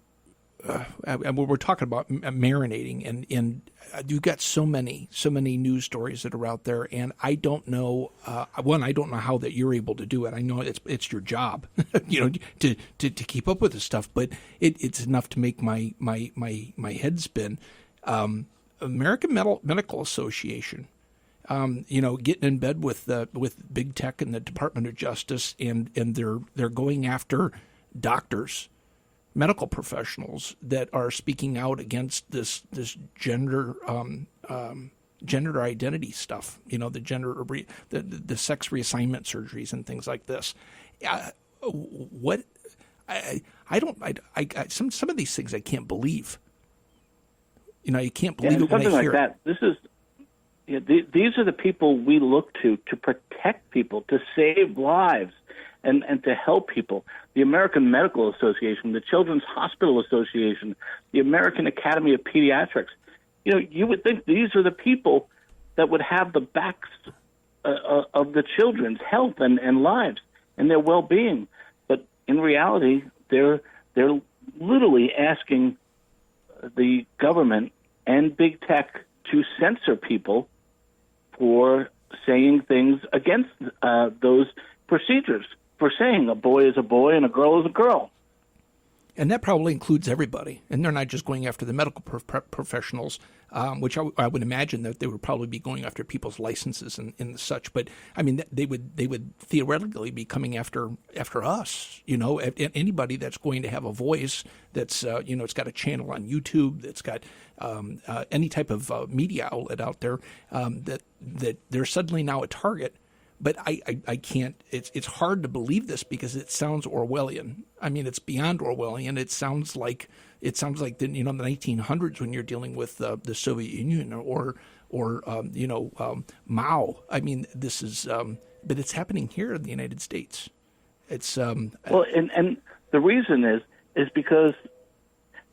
talking about marinating, and you've got so many news stories that are out there, and I don't know. I don't know how that you're able to do it. I know it's your job, to keep up with this stuff, but it's enough to make my head spin. American Medical Association. Getting in bed with big tech and the Department of Justice, and they're going after doctors, medical professionals that are speaking out against this gender identity stuff. The sex reassignment surgeries and things like this. Some of these things I can't believe. You can't believe it when I hear that. This is. Yeah, these are the people we look to protect people, to save lives. and to help people. The American Medical Association, the Children's Hospital Association, the American Academy of Pediatrics. You would think these are the people that would have the backs of the children's health and lives and their well-being. But in reality, they're literally asking the government and big tech to censor people for saying things against those procedures, for saying a boy is a boy and a girl is a girl. And that probably includes everybody. And they're not just going after the medical professionals, which I would imagine that they would probably be going after people's licenses and such. But I mean, they would theoretically be coming after us. Anybody that's going to have a voice that's it's got a channel on YouTube, that's got any type of media outlet out there, that they're suddenly now a target. But I can't. It's hard to believe this because it sounds Orwellian. I mean, it's beyond Orwellian. It sounds like the 1900s when you're dealing with the Soviet Union or Mao. I mean, this is. But it's happening here in the United States. It's well, and the reason is because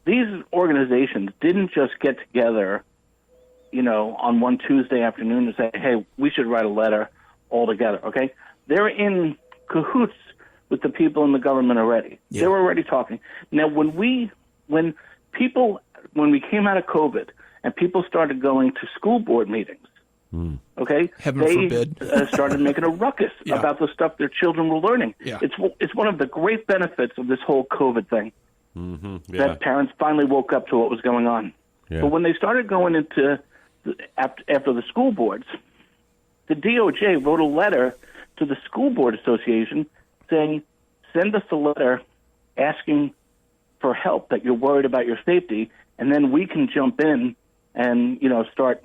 these organizations didn't just get together, on one Tuesday afternoon and say, "Hey, we should write a letter." All together, okay? They're in cahoots with the people in the government already. Yeah. They're already talking. Now, when we came out of COVID and people started going to school board meetings, okay, Heaven they forbid. Started making a ruckus about the stuff their children were learning. Yeah. It's one of the great benefits of this whole COVID thing that parents finally woke up to what was going on. Yeah. But when they started going into after the school boards, the DOJ wrote a letter to the School Board Association saying, send us a letter asking for help, that you're worried about your safety, and then we can jump in and, start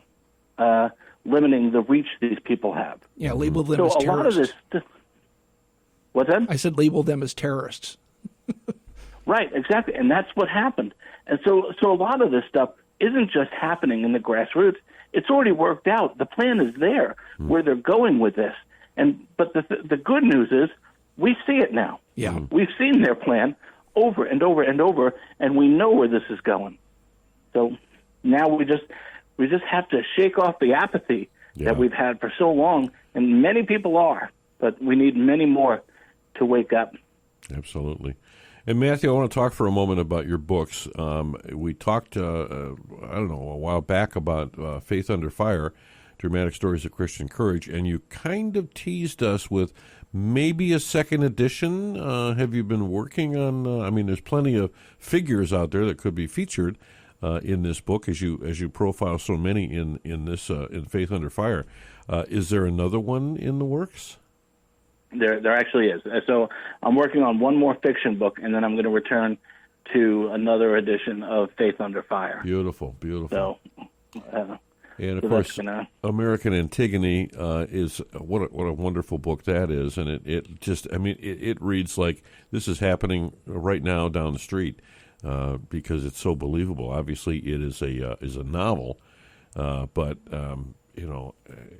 limiting the reach these people have. Yeah, label them as terrorists. So a lot of this... What's that? I said label them as terrorists. Right, exactly, and that's what happened. And so a lot of this stuff isn't just happening in the grassroots. It's already worked out. The plan is there where they're going with this. But the good news is we see it now. Yeah. We've seen their plan over and over and over, and we know where this is going. So now we just have to shake off the apathy that we've had for so long, and many people are, but we need many more to wake up. Absolutely. And Matthew, I want to talk for a moment about your books. We talked, a while back about Faith Under Fire, Dramatic Stories of Christian Courage, and you kind of teased us with maybe a second edition. Have you been working on? There's plenty of figures out there that could be featured in this book, as you profile so many in this in Faith Under Fire. Is there another one in the works? There actually is. So I'm working on one more fiction book, and then I'm going to return to another edition of Faith Under Fire. Beautiful. So, and of course, American Antigone is what a wonderful book that is, and it reads like this is happening right now down the street because it's so believable. Obviously, it is a novel, but.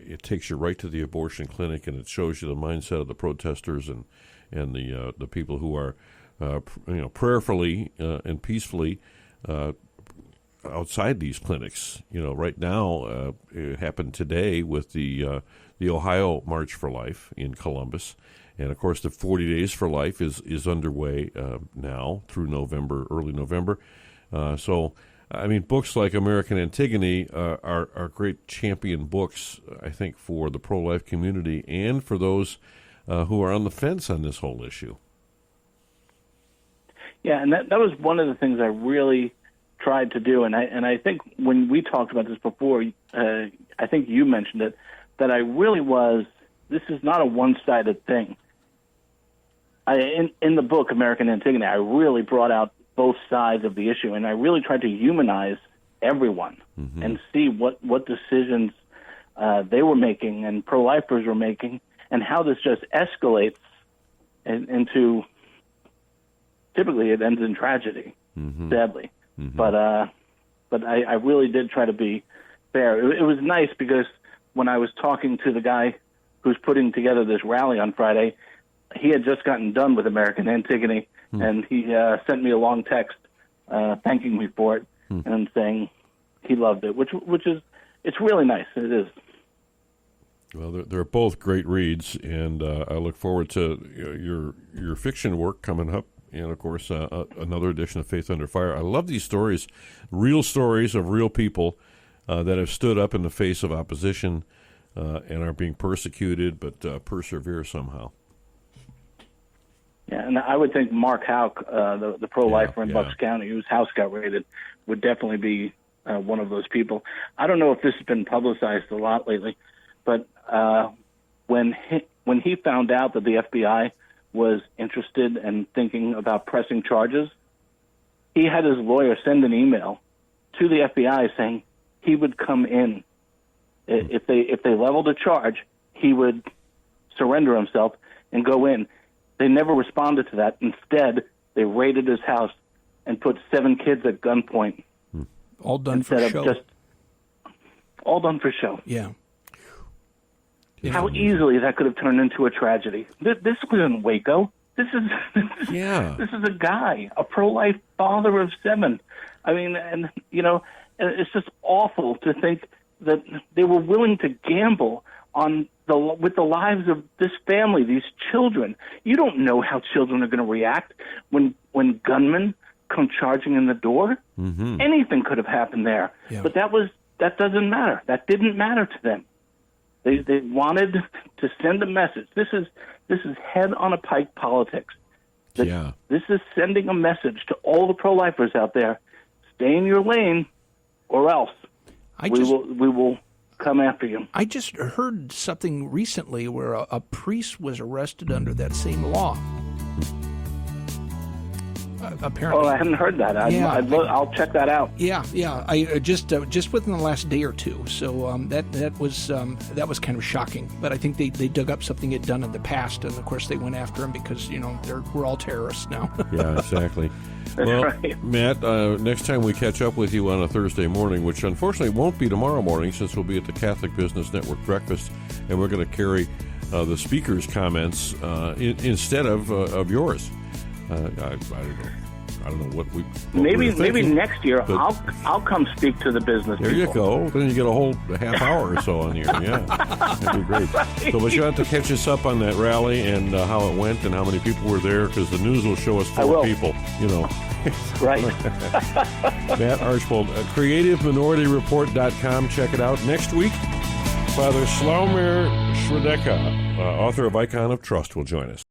It takes you right to the abortion clinic, and it shows you the mindset of the protesters and the people who are, prayerfully and peacefully outside these clinics. Right now, it happened today with the Ohio March for Life in Columbus, and of course, the 40 Days for Life is underway now through early November. Books like American Antigone are great champion books, I think, for the pro-life community and for those who are on the fence on this whole issue. Yeah, and that was one of the things I really tried to do, and I think when we talked about this before, I think you mentioned it, that I really this is not a one-sided thing. In the book, American Antigone, I really brought out both sides of the issue, and I really tried to humanize everyone and see what decisions they were making and pro-lifers were making, and how this just escalates into, typically it ends in tragedy, sadly. But I really did try to be fair. It was nice because when I was talking to the guy who's putting together this rally on Friday, he had just gotten done with American Antigone, and he sent me a long text thanking me for it and saying he loved it, which is, it's really nice. It is. Well, they're both great reads, and I look forward to your fiction work coming up, and of course another edition of Faith Under Fire. I love these stories, real stories of real people that have stood up in the face of opposition and are being persecuted, but persevere somehow. Yeah, and I would think Mark Houck, the pro-lifer in Bucks County, whose house got raided, would definitely be one of those people. I don't know if this has been publicized a lot lately, but when he found out that the FBI was interested and thinking about pressing charges, he had his lawyer send an email to the FBI saying he would come in. If they leveled a charge, he would surrender himself and go in. They never responded to that. Instead, they raided his house and put 7 kids at gunpoint. All done for show. All done for show. Yeah. How easily that could have turned into a tragedy. This wasn't Waco. This is a guy, a pro-life father of 7. I mean, and it's just awful to think that they were willing to gamble with the lives of this family, these children. You don't know how children are going to react when gunmen come charging in the door. Mm-hmm. Anything could have happened there, but that doesn't matter. That didn't matter to them. They wanted to send a message. This is head on a pike politics. This is sending a message to all the pro-lifers out there: stay in your lane, or else we will come after you. I just heard something recently where a priest was arrested under that same law. Apparently. Oh, I hadn't heard that. I'll check that out. Yeah. I just within the last day or two. So that was kind of shocking. But I think they dug up something he'd done in the past, and of course they went after him because we're all terrorists now. Yeah, exactly. Well, right. Matt, next time we catch up with you on a Thursday morning, which unfortunately won't be tomorrow morning since we'll be at the Catholic Business Network breakfast, and we're going to carry the speaker's comments instead of yours. I don't know what maybe next year I'll come speak to the business. There people. You go. Then you get a whole half hour or so on here. Yeah, that'd be great. Right. So, but you have to catch us up on that rally and how it went and how many people were there, because the news will show us 4 people. Right. Matt Archbold, CreativeMinorityReport.com. Check it out. Next week, Father Slawomir Shradeka, author of Icon of Trust, will join us.